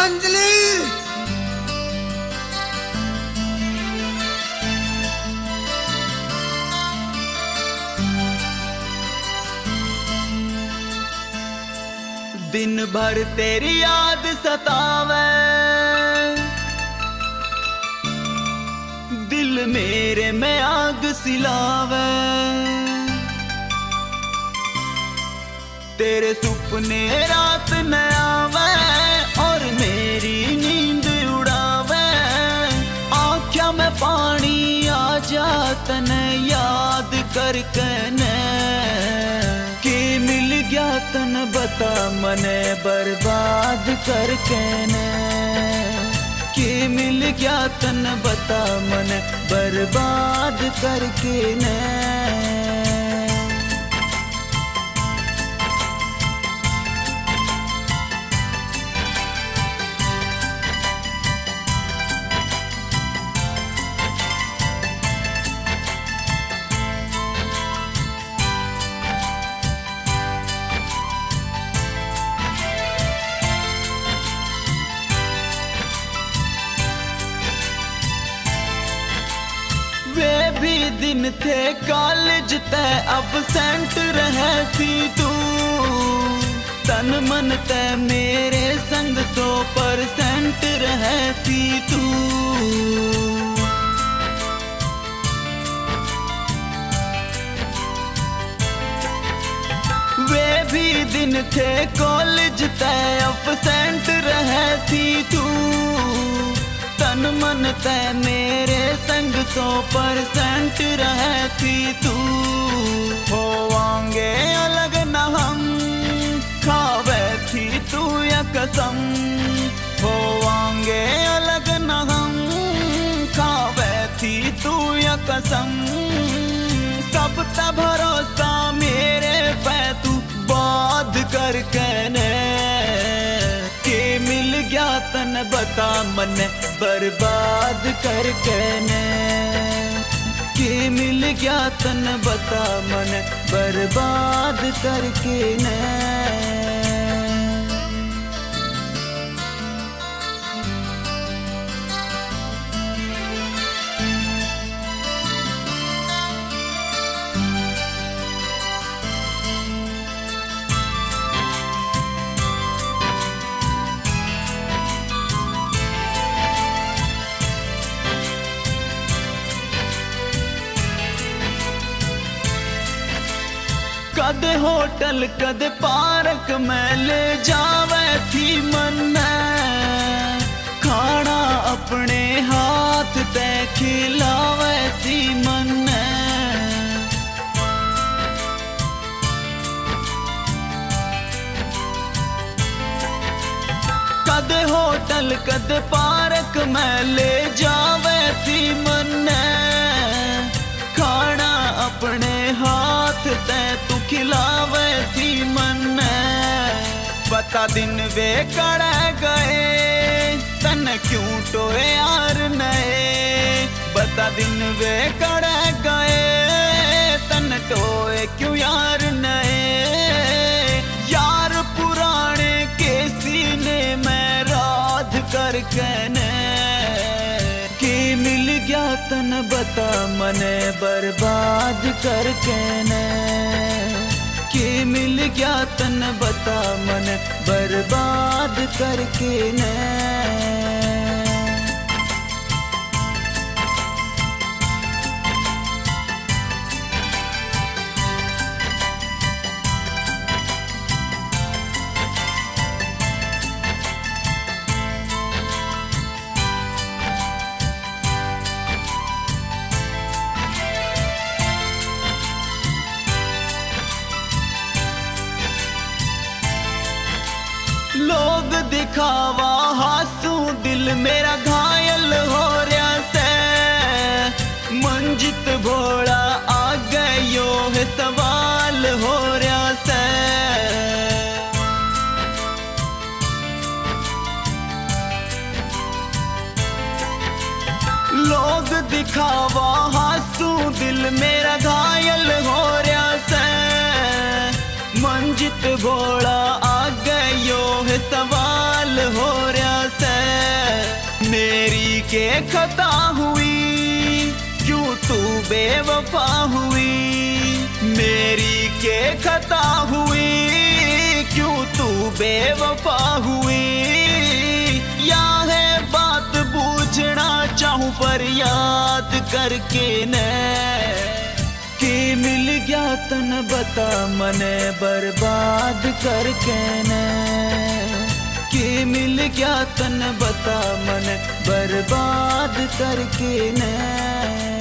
अंजलि। दिन भर तेरी याद सतावे, दिल मेरे में आग सिलावे। तेरे सुपने रात न आवे और मेरी नींद उड़ावे। आँखों में पानी आ जाता न याद करके न कि मिल गया तन बता मने बर्बाद करके न कि मिल गया तन बता मन बर्बाद करके न। वे भी दिन थे कॉलेज तय अबसेंट रहे थी तू। तन मन तय मेरे संग 100% रहे थी तू। वे भी दिन थे कॉलेज तय अबसेंट रहे थी तू। तन मन तय मेरे संग 100% रहे थी तू। होवांगे अलग न हम, खावे थी तू या कसम। होवांगे अलग न हम, खावे थी तू या कसम। सब ता भरोसा मेरे पे तू बात करके ने कि मिल गया तन बता मन बर्बाद करके ने कि मिल गया तन बता मन बर्बाद करके ने। कदे होटल कदे पार्क में ले जावे थी मन। खाना अपने हाथ ते खिलावे थी मन। कदे होटल कदे पार्क में ले जावे थी मन। खाना अपने हाथ ते तू खिलावे थी मन। बता दिन वे कड़े गए तन क्यों टोए यार नए। बता दिन वे कड़े गए तन टोए क्यों यार नए। यार पुराने के सीने में राध करके ने कि मिल गया तन बता मने बर्बाद करके ने कि मिल गया तन बता मन बर्बाद करके ने। लोग दिखावा हासू दिल मेरा घायल हो रहा से। मंजित भोला आ गयो है सवाल हो रहा से। लोग दिखावा हासू दिल मेरा घायल हो रहा से। मंजित भोला आ गयो है सवाल हो रहा से। मेरी के खता हुई क्यों तू बेवफा हुई, मेरी के खता हुई क्यों तू बेवफा हुई। या है बात पूछना चाहूं फरियाद करके न, कि मिल गया तन बता मने बर्बाद करके न, कि मिल गया तन बता मन बर्बाद करके न।